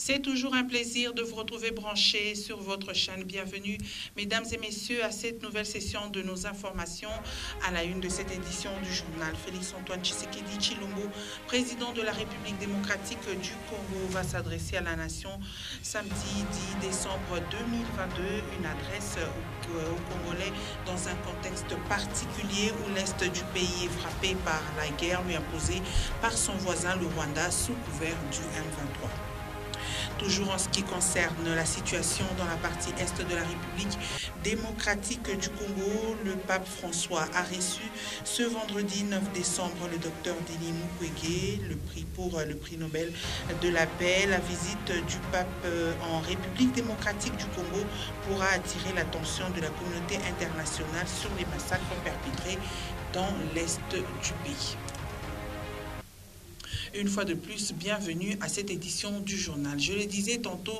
C'est toujours un plaisir de vous retrouver branchés sur votre chaîne. Bienvenue, mesdames et messieurs, à cette nouvelle session de nos informations. À la une de cette édition du journal, Félix-Antoine Tshisekedi Tshilombo, président de la République démocratique du Congo, va s'adresser à la nation samedi 10 décembre 2022. Une adresse aux Congolais dans un contexte particulier où l'Est du pays est frappé par la guerre lui imposée par son voisin le Rwanda sous couvert du M23. Toujours en ce qui concerne la situation dans la partie est de la République démocratique du Congo, le pape François a reçu ce vendredi 9 décembre le docteur Denis Mukwege, le prix Nobel de la paix. La visite du pape en République démocratique du Congo pourra attirer l'attention de la communauté internationale sur les massacres perpétrés dans l'est du pays. Une fois de plus, bienvenue à cette édition du journal. Je le disais tantôt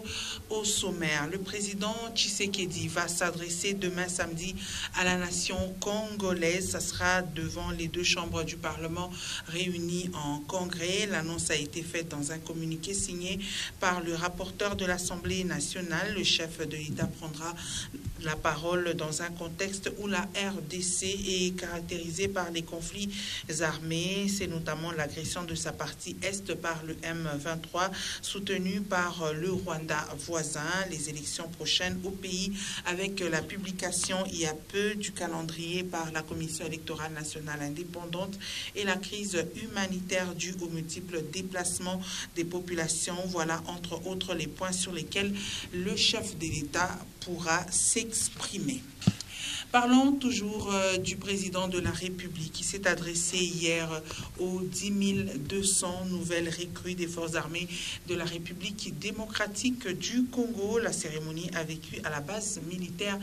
au sommaire, le président Tshisekedi va s'adresser demain samedi à la nation congolaise. Ça sera devant les deux chambres du Parlement réunies en congrès. L'annonce a été faite dans un communiqué signé par le rapporteur de l'Assemblée nationale. Le chef de l'État prendra la parole dans un contexte où la RDC est caractérisée par les conflits armés. C'est notamment l'agression de sa partie est par le M23, soutenu par le Rwanda voisin, les élections prochaines au pays avec la publication il y a peu du calendrier par la Commission électorale nationale indépendante et la crise humanitaire due aux multiples déplacements des populations. Voilà entre autres les points sur lesquels le chef de l'État pourra s'exprimer. Parlons toujours du président de la République qui s'est adressé hier aux 10 200 nouvelles recrues des forces armées de la République démocratique du Congo. La cérémonie a vécu à la base militaire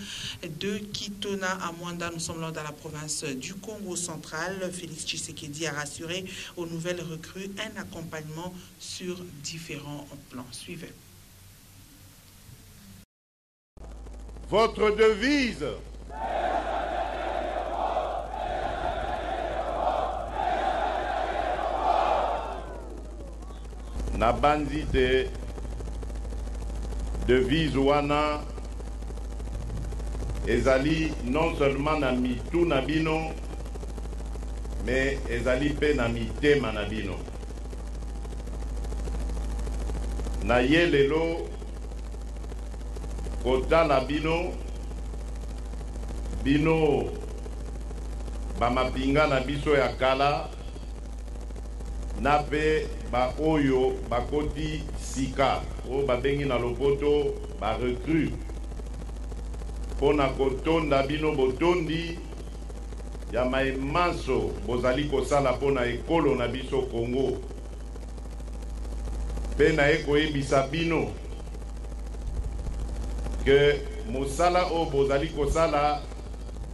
de Kitona à Mwanda. Nous sommes là dans la province du Congo central. Félix Tshisekedi a rassuré aux nouvelles recrues un accompagnement sur différents plans. Suivez. Votre devise na bandi te devise wana ezali non seulement na mitu na bino mais ezali pe na mitema na bino. Na ye lelo kotala bino bamapinga na biso ya kala na pe ba oyo bakoti sika o babengi na lopoto ba recrue pona kotonda bino botondi ya maimanso bozali kosala pona ekolo na biso Congo pe na ekoyebisa bino ke mosala o bozali kosala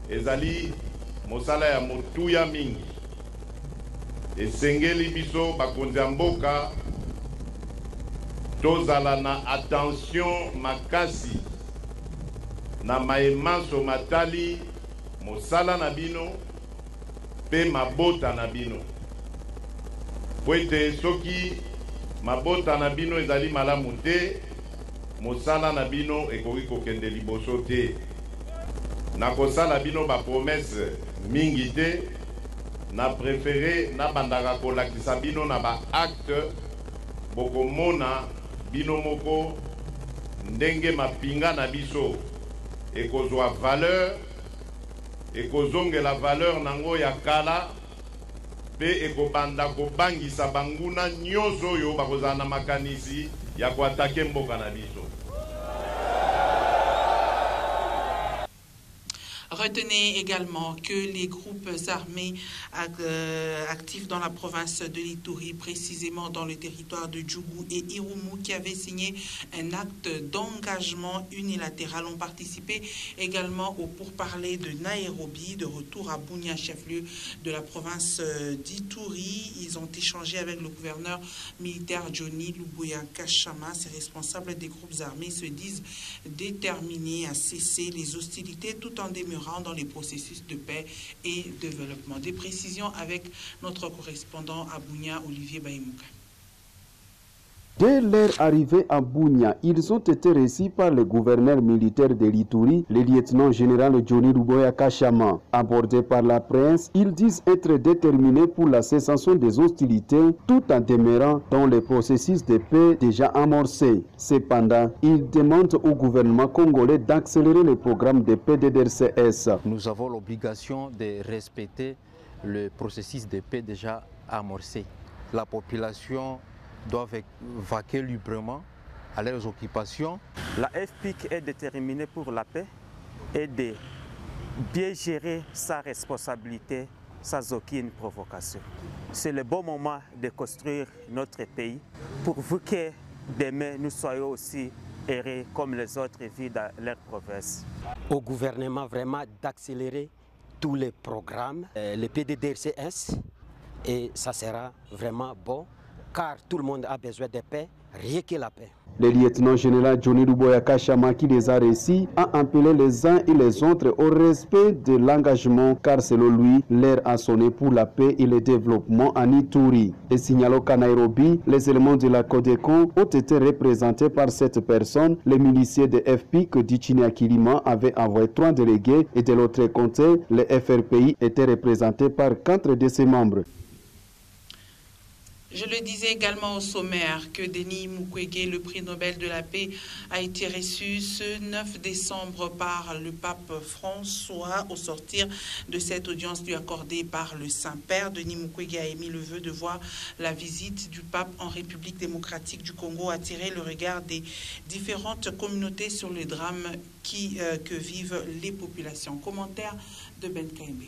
ezali mosala ya motuya mingi. Esengeli biso bakonzi ya mboka tozala na attention makasi na maemanso matali mosala na bino pe mabota na bino po ete soki mabota na bino ezali malamu te mosala na bino ekoki kokende liboso te. Na kosala bino bapromese mingi te, na préféré na bandaka kolakisa bino na ba acte bokomona bino moko ndenge mapinga na biso ekozwa valeur ekozongela valeur nango ya kala pe ekobanda kobangisa banguna nyonso oyo bakozala na makanisi ya koatake mboka na biso. Retenez également que les groupes armés actifs dans la province de l'Ituri, précisément dans le territoire de Djougou et Irumu, qui avaient signé un acte d'engagement unilatéral, ont participé également au pourparlers de Nairobi, de retour à Bunia, chef-lieu de la province d'Ituri. Ils ont échangé avec le gouverneur militaire Johnny Lubuya Kashama. Ces responsables des groupes armés se disent déterminés à cesser les hostilités tout en demeurant dans les processus de paix et de développement. Des précisions avec notre correspondant à Bunia, Olivier Baïmouka. Dès leur arrivée à Bunia, ils ont été reçus par le gouverneur militaire de l'Ituri, le lieutenant-général Johnny Luboya Kashama. Abordés par la presse, ils disent être déterminés pour la cessation des hostilités tout en demeurant dans le processus de paix déjà amorcé. Cependant, ils demandent au gouvernement congolais d'accélérer le programme de paix de DRCS. Nous avons l'obligation de respecter le processus de paix déjà amorcé. La population doit vaquer librement à leurs occupations. La FPIC est déterminée pour la paix et de bien gérer sa responsabilité sans aucune provocation. C'est le bon moment de construire notre pays pour que demain nous soyons aussi heureux comme les autres vivent dans leur province. Au gouvernement vraiment d'accélérer tous les programmes, le PDDRCS, et ça sera vraiment bon. Car tout le monde a besoin de paix, rien que la paix. Le lieutenant-général Johnny Luboya Kashama, qui les a reçus, a appelé les uns et les autres au respect de l'engagement, car selon lui, l'heure a sonné pour la paix et le développement en Ituri. Et signalons qu'à Nairobi, les éléments de la Codeco ont été représentés par cette personne. Les miliciens de FPIC d'Ichini Akilima avaient envoyé 3 délégués et de l'autre côté, le FRPI était représenté par 4 de ses membres. Je le disais également au sommaire que Denis Mukwege, le prix Nobel de la paix, a été reçu ce 9 décembre par le pape François au sortir de cette audience lui accordée par le Saint-Père. Denis Mukwege a émis le vœu de voir la visite du pape en République démocratique du Congo attirer le regard des différentes communautés sur le drame que vivent les populations. Commentaire de Ben Kaimbe.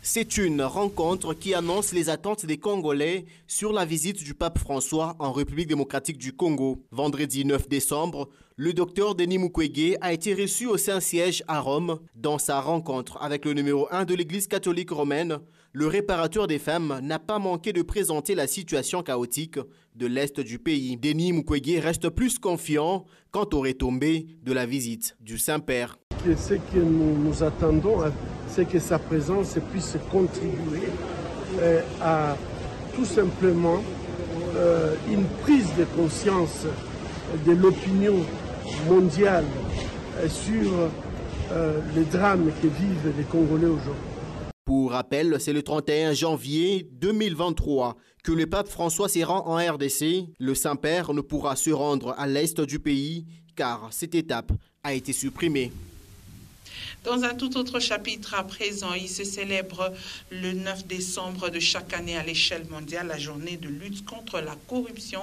C'est une rencontre qui annonce les attentes des Congolais sur la visite du pape François en République démocratique du Congo. Vendredi 9 décembre, le docteur Denis Mukwege a été reçu au Saint-Siège à Rome. Dans sa rencontre avec le numéro 1 de l'Église catholique romaine, le réparateur des femmes n'a pas manqué de présenter la situation chaotique de l'Est du pays. Denis Mukwege reste plus confiant quant aux retombées de la visite du Saint-Père. Ce que nous attendons, c'est que sa présence puisse contribuer à tout simplement une prise de conscience de l'opinion mondiale sur les drames que vivent les Congolais aujourd'hui. Pour rappel, c'est le 31 janvier 2023 que le pape François se rend en RDC. Le Saint-Père ne pourra se rendre à l'est du pays car cette étape a été supprimée. Dans un tout autre chapitre à présent, il se célèbre le 9 décembre de chaque année à l'échelle mondiale la journée de lutte contre la corruption.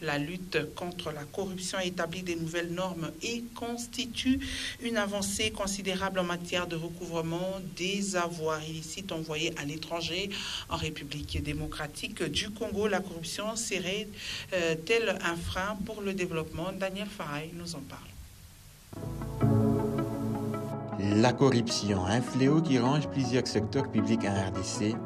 La lutte contre la corruption établit des nouvelles normes et constitue une avancée considérable en matière de recouvrement des avoirs illicites envoyés à l'étranger. En République démocratique du Congo, la corruption serait-elle un frein pour le développement? Daniel Faray nous en parle. La corruption, un fléau qui ronge plusieurs secteurs publics en RDC.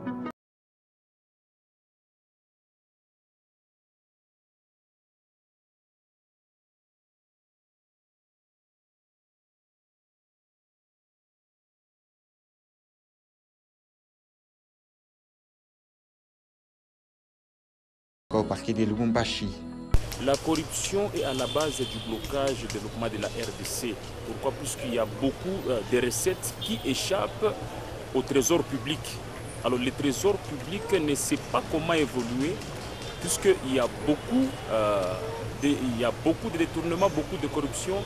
Au parquet de Lubumbashi. La corruption est à la base du blocage du développement de la RDC. Pourquoi? Puisqu'il y a beaucoup de recettes qui échappent au trésor public. Alors le trésor public ne sait pas comment évoluer puisqu'il y a beaucoup de détournements, beaucoup de corruption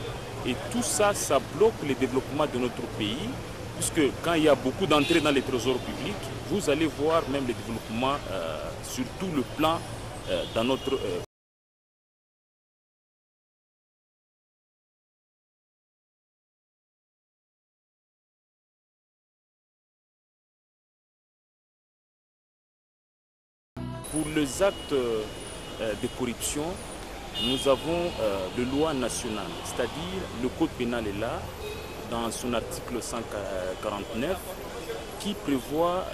et tout ça, ça bloque le développement de notre pays. Puisque quand il y a beaucoup d'entrées dans les trésors publics, vous allez voir même le développement sur tout le plan dans notre Pour les actes de corruption, nous avons de loi nationale, c'est-à-dire le code pénal est là, dans son article 149, qui prévoit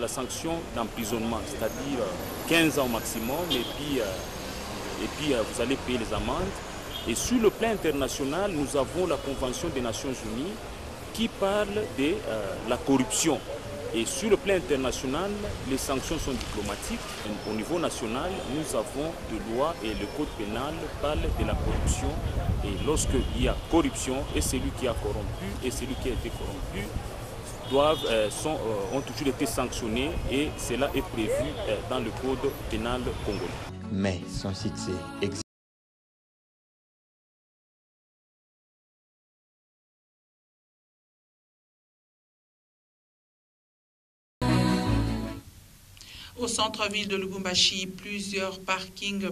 la sanction d'emprisonnement, c'est-à-dire 15 ans au maximum, et puis vous allez payer les amendes. Et sur le plan international, nous avons la Convention des Nations Unies qui parle de la corruption. Et sur le plan international, les sanctions sont diplomatiques. Au niveau national, nous avons des lois et le code pénal parle de la corruption. Et lorsqu'il y a corruption, et celui qui a corrompu et celui qui a été corrompu ont toujours été sanctionnés et cela est prévu dans le code pénal congolais. Mais son succès existe. Au centre-ville de Lubumbashi, plusieurs parkings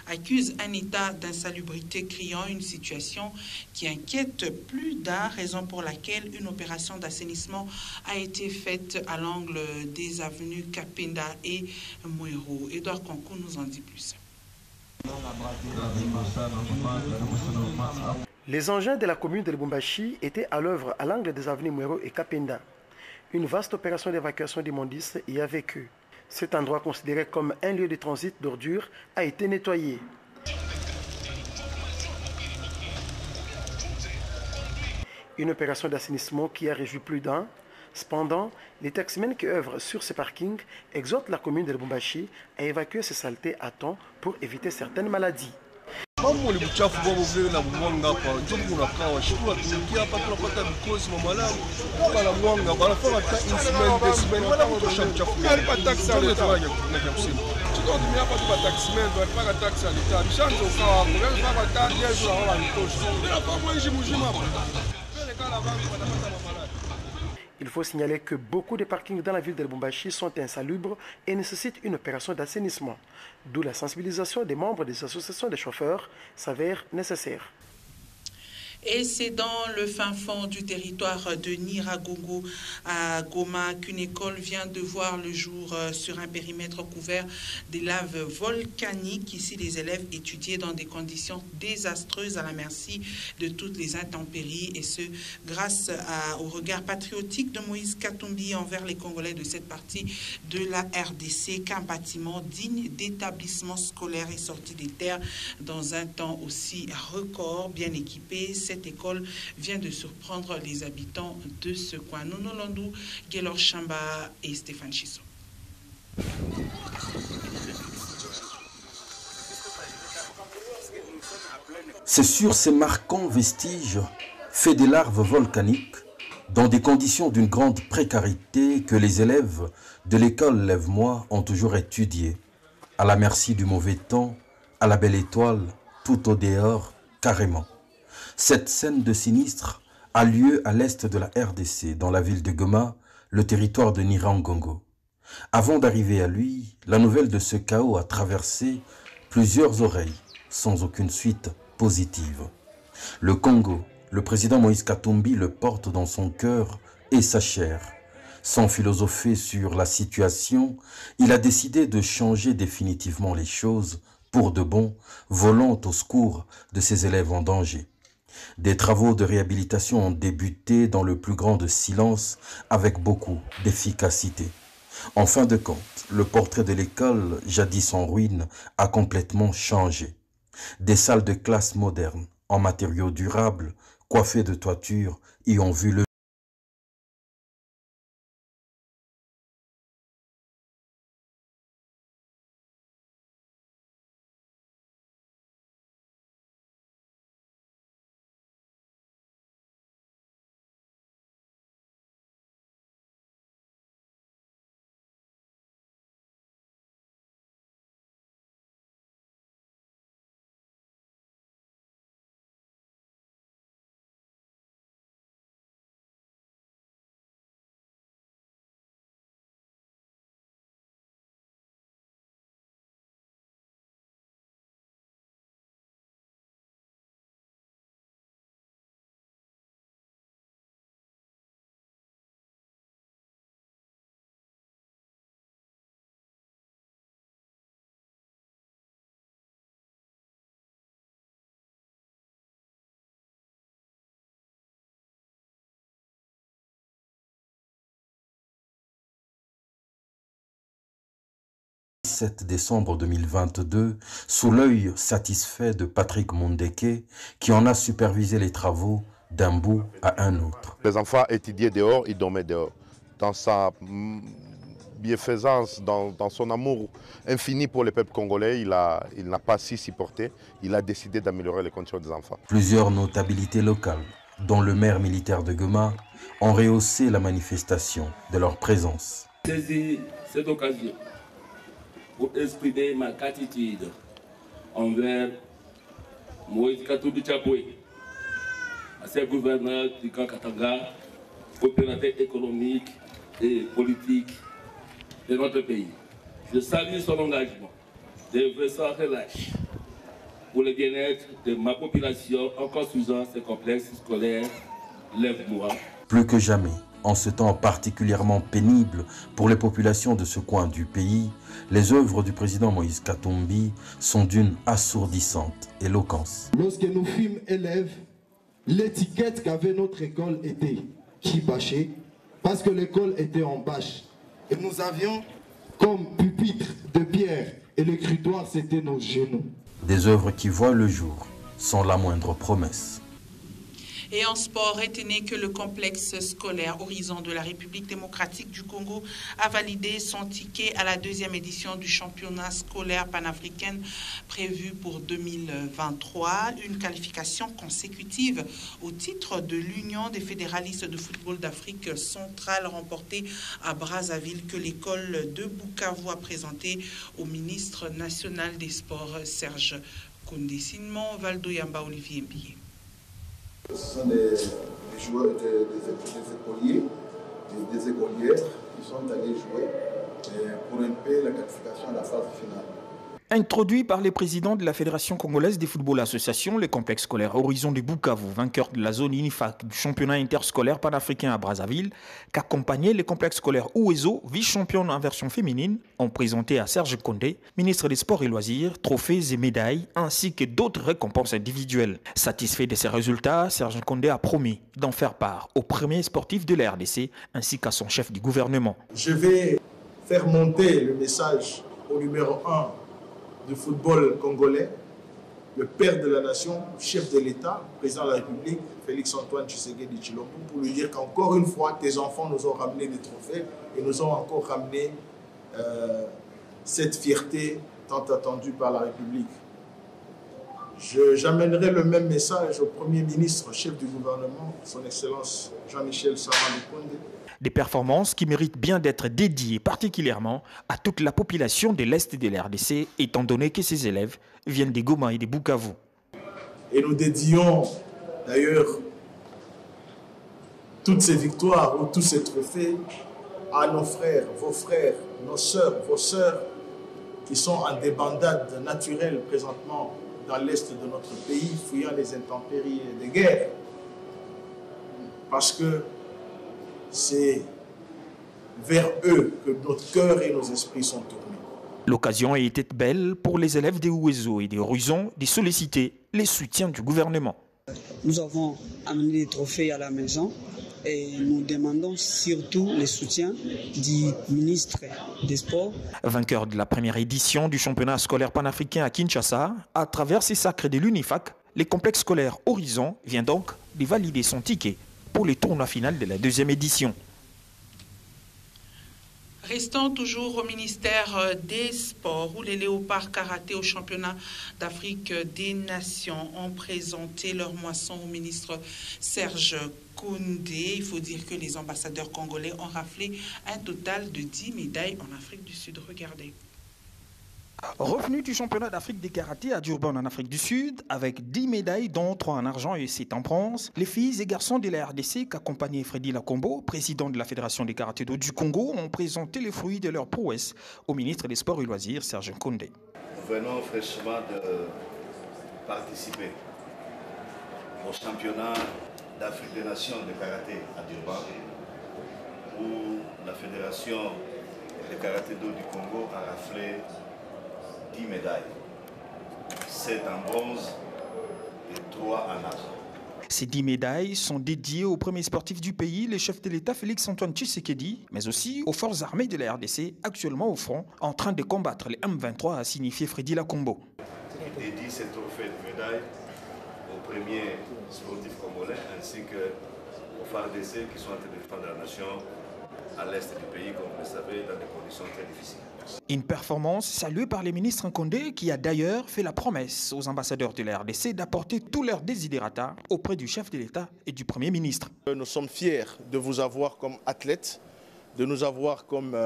accusent un état d'insalubrité criant, une situation qui inquiète plus d'un, raison pour laquelle une opération d'assainissement a été faite à l'angle des avenues Kapenda et Mwero. Edouard Konkou nous en dit plus. Les engins de la commune de Lubumbashi étaient à l'œuvre à l'angle des avenues Mwero et Kapenda. Une vaste opération d'évacuation d'immondices y a vécu. Cet endroit considéré comme un lieu de transit d'ordures a été nettoyé. Une opération d'assainissement qui a réjoui plus d'un. Cependant, les taximens qui œuvrent sur ces parkings exhortent la commune de Lubumbashi à évacuer ces saletés à temps pour éviter certaines maladies. Mambo ni buchafu babo vile na mwanga hapa njobu kunakawa shikula tumikia hapa tunapata mikosi mamalamu bana mwanga banafanya ta instrument desmen wala kutosha mchafu alipa taxi ale tawanya na jamsini tuko tumia hapa tupa taximent alipa taxi ale ta bishanzo ukawa kwa baba ta yesu na wala mikosi bila pamoja nji mjima hapa pele kala bangu watapata mamaladi. Il faut signaler que beaucoup de parkings dans la ville de Lubumbashi sont insalubres et nécessitent une opération d'assainissement, d'où la sensibilisation des membres des associations de chauffeurs s'avère nécessaire. Et c'est dans le fin fond du territoire de Niragongo à Goma qu'une école vient de voir le jour sur un périmètre couvert des laves volcaniques. Ici, les élèves étudiaient dans des conditions désastreuses à la merci de toutes les intempéries, et ce, grâce au regard patriotique de Moïse Katumbi envers les Congolais de cette partie de la RDC, qu'un bâtiment digne d'établissement scolaire est sorti des terres dans un temps aussi record, bien équipé. Cette école vient de surprendre les habitants de ce coin. Nono Landou, Guélor Chamba et Stéphane Chisso. C'est sur ces marquants vestiges faits des larves volcaniques, dans des conditions d'une grande précarité, que les élèves de l'école Lève-moi ont toujours étudié, à la merci du mauvais temps, à la belle étoile, tout au dehors, carrément. Cette scène de sinistre a lieu à l'est de la RDC, dans la ville de Goma, le territoire de Niragongo. Avant d'arriver à lui, la nouvelle de ce chaos a traversé plusieurs oreilles, sans aucune suite positive. Le Congo, le président Moïse Katumbi le porte dans son cœur et sa chair. Sans philosopher sur la situation, il a décidé de changer définitivement les choses pour de bon, volant au secours de ses élèves en danger. Des travaux de réhabilitation ont débuté dans le plus grand silence avec beaucoup d'efficacité. En fin de compte, le portrait de l'école, jadis en ruine, a complètement changé. Des salles de classe modernes, en matériaux durables, coiffées de toitures, y ont vu le « 7 décembre 2022, sous l'œil satisfait de Patrick Mondeke, qui en a supervisé les travaux d'un bout à un autre. Les enfants étudiaient dehors, ils dormaient dehors. dans sa bienfaisance, dans son amour infini pour le peuple congolais, il n'a pas su supporter. Il a décidé d'améliorer les conditions des enfants. Plusieurs notabilités locales, dont le maire militaire de Goma, ont rehaussé la manifestation de leur présence. Saisir cette occasion pour exprimer ma gratitude envers Moïse Katumbi Tchaboué, ancien gouverneur du Grand Katanga, opérateur économique et politique de notre pays. Je salue son engagement de sans relâche pour le bien-être de ma population en construisant ce complexe scolaire Lève-moi. Plus que jamais, en ce temps particulièrement pénible pour les populations de ce coin du pays, les œuvres du président Moïse Katumbi sont d'une assourdissante éloquence. Lorsque nous fûmes élèves, l'étiquette qu'avait notre école était Kibaché, parce que l'école était en bâche. Et nous avions comme pupitre de pierre et l'écritoire c'était nos genoux. Des œuvres qui voient le jour sans la moindre promesse. Et en sport, retenez que le complexe scolaire Horizon de la République démocratique du Congo a validé son ticket à la deuxième édition du championnat scolaire panafricain prévu pour 2023. Une qualification consécutive au titre de l'Union des fédéralistes de football d'Afrique centrale remportée à Brazzaville que l'école de Bukavu a présenté au ministre national des Sports Serge Koundé. Simon Valdo Yamba Olivier Mbié. Ce sont des joueurs, des écoliers, des écolières qui sont allés jouer pour un peu la qualification à la phase finale. Introduit par les présidents de la Fédération congolaise des football associations, les complexes scolaires Horizon de Bukavu, vainqueur de la zone INIFAC du championnat interscolaire panafricain à Brazzaville, qu'accompagnaient les complexes scolaires Ouezo, vice-championne en version féminine, ont présenté à Serge Koundé, ministre des Sports et Loisirs, trophées et médailles, ainsi que d'autres récompenses individuelles. Satisfait de ces résultats, Serge Koundé a promis d'en faire part aux premiers sportifs de la RDC, ainsi qu'à son chef du gouvernement. Je vais faire monter le message au numéro 1 du football congolais, le père de la nation, chef de l'État, président de la République, Félix-Antoine Tshisekedi Tshilombo, pour lui dire qu'encore une fois, tes enfants nous ont ramené des trophées et nous ont encore ramené cette fierté tant attendue par la République. J'amènerai le même message au Premier ministre, chef du gouvernement, son Excellence Jean-Michel Sama-Lukonde. Des performances qui méritent bien d'être dédiées particulièrement à toute la population de l'Est de la RDC, étant donné que ces élèves viennent des Goma et des Bukavu. Et nous dédions d'ailleurs toutes ces victoires ou tous ces trophées à nos frères, nos sœurs, vos sœurs, qui sont en débandade naturelle présentement dans l'Est de notre pays, fuyant les intempéries des guerres. Parce que c'est vers eux que notre cœur et nos esprits sont tournés. L'occasion a été belle pour les élèves des Ouezo et des Horizons de solliciter les soutiens du gouvernement. Nous avons amené des trophées à la maison et nous demandons surtout le soutien du ministre des Sports. Vainqueur de la première édition du championnat scolaire panafricain à Kinshasa, à travers ses sacres de l'UNIFAC, les complexes scolaires Horizon vient donc de valider son ticket pour les tournois finales de la deuxième édition. Restons toujours au ministère des Sports, où les léopards karaté au championnat d'Afrique des Nations ont présenté leur moisson au ministre Serge Koundé. Il faut dire que les ambassadeurs congolais ont raflé un total de 10 médailles en Afrique du Sud. Regardez. Revenu du championnat d'Afrique des karaté à Durban en Afrique du Sud, avec 10 médailles dont 3 en argent et 7 en bronze, les filles et garçons de la RDC qu'accompagnait Freddy Lakombo, président de la Fédération des karaté-do du Congo, ont présenté les fruits de leur prouesse au ministre des Sports et Loisirs, Serge Koundé. Nous venons fraîchement de participer au championnat d'Afrique des Nations de karaté à Durban, où la Fédération des karaté-do du Congo a raflé 10 médailles, 7 en bronze et 3 en argent. Ces 10 médailles sont dédiées aux premiers sportifs du pays, le chef de l'État Félix-Antoine Tshisekedi, mais aussi aux forces armées de la RDC, actuellement au front, en train de combattre les M23, a signifié Freddy Lakombo. Et dit ces trophées de médailles aux premiers sportifs congolais ainsi qu'aux FARDC qui sont en train de défendre la nation à l'est du pays, comme vous le savez, dans des conditions très difficiles. Une performance saluée par les ministres Nkondé qui a d'ailleurs fait la promesse aux ambassadeurs de la RDC d'apporter tous leurs désidérata auprès du chef de l'État et du Premier ministre. Nous sommes fiers de vous avoir comme athlète, de nous avoir comme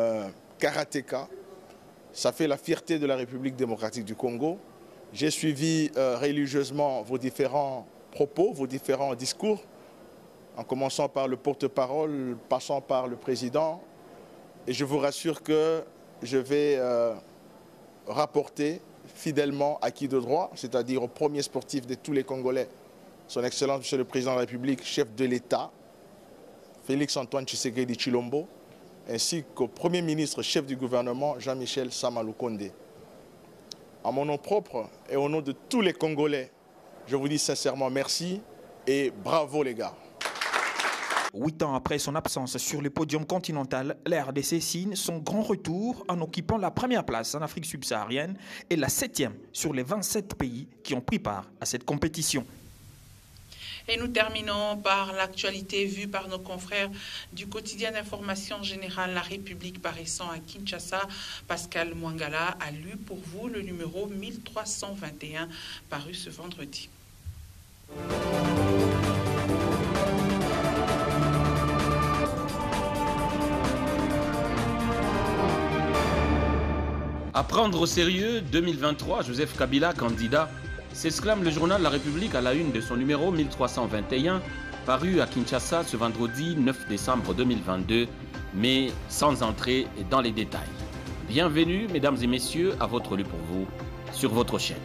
karatéka. Ça fait la fierté de la République démocratique du Congo. J'ai suivi religieusement vos différents propos, vos différents discours, en commençant par le porte-parole, passant par le président. Et je vous rassure que je vais rapporter fidèlement à qui de droit, c'est-à-dire au premier sportif de tous les Congolais, son Excellence Monsieur le Président de la République, chef de l'État, Félix-Antoine Tshisekedi Tshilombo, ainsi qu'au Premier ministre, chef du gouvernement, Jean-Michel Sama Lukonde. En mon nom propre et au nom de tous les Congolais, je vous dis sincèrement merci et bravo les gars. 8 ans après son absence sur le podium continental, la RDC signe son grand retour en occupant la première place en Afrique subsaharienne et la 7e sur les 27 pays qui ont pris part à cette compétition. Et nous terminons par l'actualité vue par nos confrères du quotidien d'information générale La République paraissant à Kinshasa. Pascal Mwangala a lu pour vous le numéro 1321 paru ce vendredi. À prendre au sérieux, 2023, Joseph Kabila, candidat, s'exclame le journal La République à la une de son numéro 1321, paru à Kinshasa ce vendredi 9 décembre 2022, mais sans entrer dans les détails. Bienvenue, mesdames et messieurs, à votre lu pour vous, sur votre chaîne.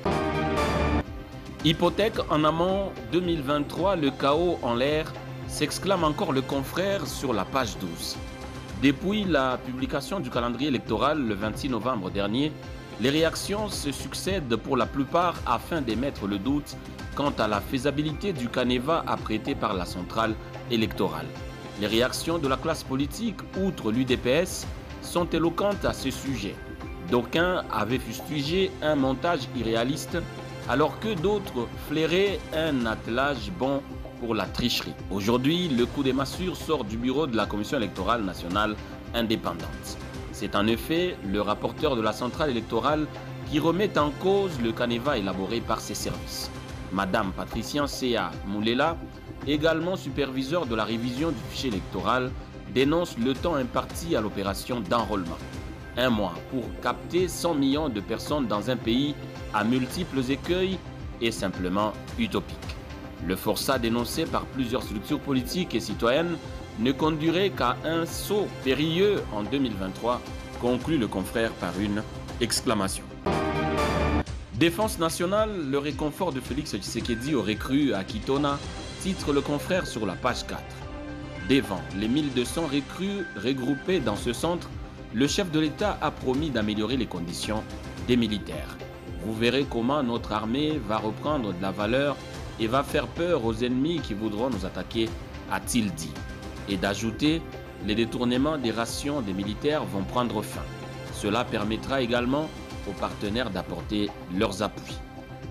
Hypothèque en amont 2023, le chaos en l'air, s'exclame encore le confrère sur la page 12. Depuis la publication du calendrier électoral le 26 novembre dernier, les réactions se succèdent pour la plupart afin d'émettre le doute quant à la faisabilité du canevas apprêté par la centrale électorale. Les réactions de la classe politique, outre l'UDPS, sont éloquentes à ce sujet. D'aucuns avaient fustigé un montage irréaliste, alors que d'autres flairaient un attelage bon pour la tricherie. Aujourd'hui, le coup des massures sort du bureau de la Commission électorale nationale indépendante. C'est en effet le rapporteur de la centrale électorale qui remet en cause le canevas élaboré par ses services. Madame Patricia Sea Moulela, également superviseur de la révision du fichier électoral, dénonce le temps imparti à l'opération d'enrôlement. 1 mois pour capter 100 millions de personnes dans un pays à multiples écueils est simplement utopique. Le forçat dénoncé par plusieurs structures politiques et citoyennes ne conduirait qu'à un saut périlleux en 2023, conclut le confrère par une exclamation. Défense nationale, le réconfort de Félix Tshisekedi aurait cru à Kitona, titre le confrère sur la page 4. Devant les 1200 recrues regroupées dans ce centre, le chef de l'État a promis d'améliorer les conditions des militaires. Vous verrez comment notre armée va reprendre de la valeur et va faire peur aux ennemis qui voudront nous attaquer, a-t-il dit. Et d'ajouter, les détournements des rations des militaires vont prendre fin. Cela permettra également aux partenaires d'apporter leurs appuis.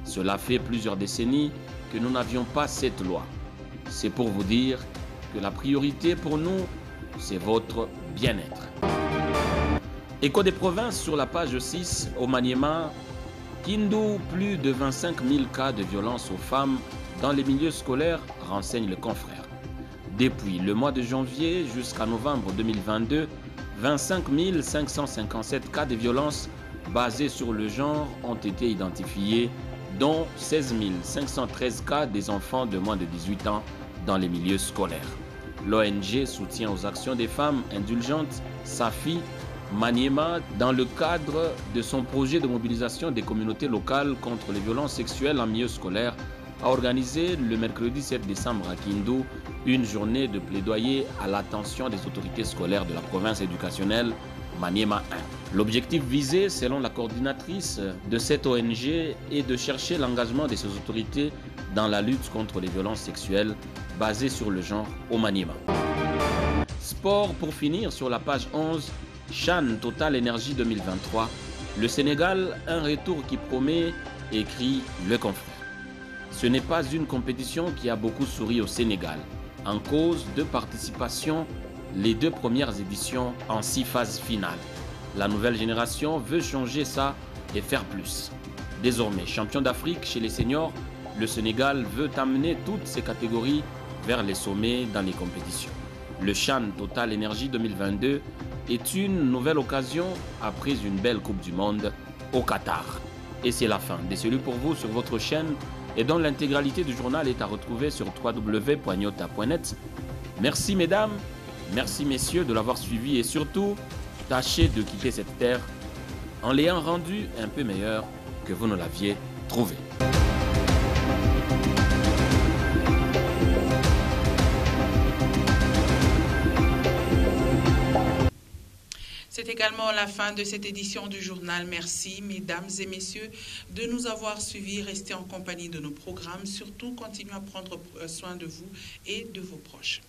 Cela fait plusieurs décennies que nous n'avions pas cette loi. C'est pour vous dire que la priorité pour nous, c'est votre bien-être. Écho des provinces sur la page 6, au Maniema, Kindu, plus de 25 000 cas de violence aux femmes dans les milieux scolaires, renseigne le confrère. Depuis le mois de janvier jusqu'à novembre 2022, 25 557 cas de violence basés sur le genre ont été identifiés, dont 16 513 cas des enfants de moins de 18 ans dans les milieux scolaires. L'ONG soutient aux actions des femmes indulgentes Safi Maniema dans le cadre de son projet de mobilisation des communautés locales contre les violences sexuelles en milieu scolaire a organisé le mercredi 7 décembre à Kindu une journée de plaidoyer à l'attention des autorités scolaires de la province éducationnelle Maniema 1. L'objectif visé, selon la coordinatrice de cette ONG, est de chercher l'engagement de ces autorités dans la lutte contre les violences sexuelles basées sur le genre au Maniema. Sport pour finir sur la page 11, Chan Total Énergie 2023, le Sénégal, un retour qui promet, écrit le confrère. Ce n'est pas une compétition qui a beaucoup souri au Sénégal. En cause de participation les 2 premières éditions en 6 phases finales. La nouvelle génération veut changer ça et faire plus. Désormais champion d'Afrique chez les seniors, le Sénégal veut amener toutes ces catégories vers les sommets dans les compétitions. Le CHAN Total Energy 2022 est une nouvelle occasion après une belle Coupe du Monde au Qatar. Et c'est la fin des Celui pour vous sur votre chaîne et dont l'intégralité du journal est à retrouver sur www.nyota.net. Merci mesdames, merci messieurs de l'avoir suivi et surtout, tâchez de quitter cette terre en l'ayant rendu un peu meilleur que vous ne l'aviez trouvé. C'est également la fin de cette édition du journal. Merci, mesdames et messieurs, de nous avoir suivis. Restez en compagnie de nos programmes. Surtout, continuez à prendre soin de vous et de vos proches.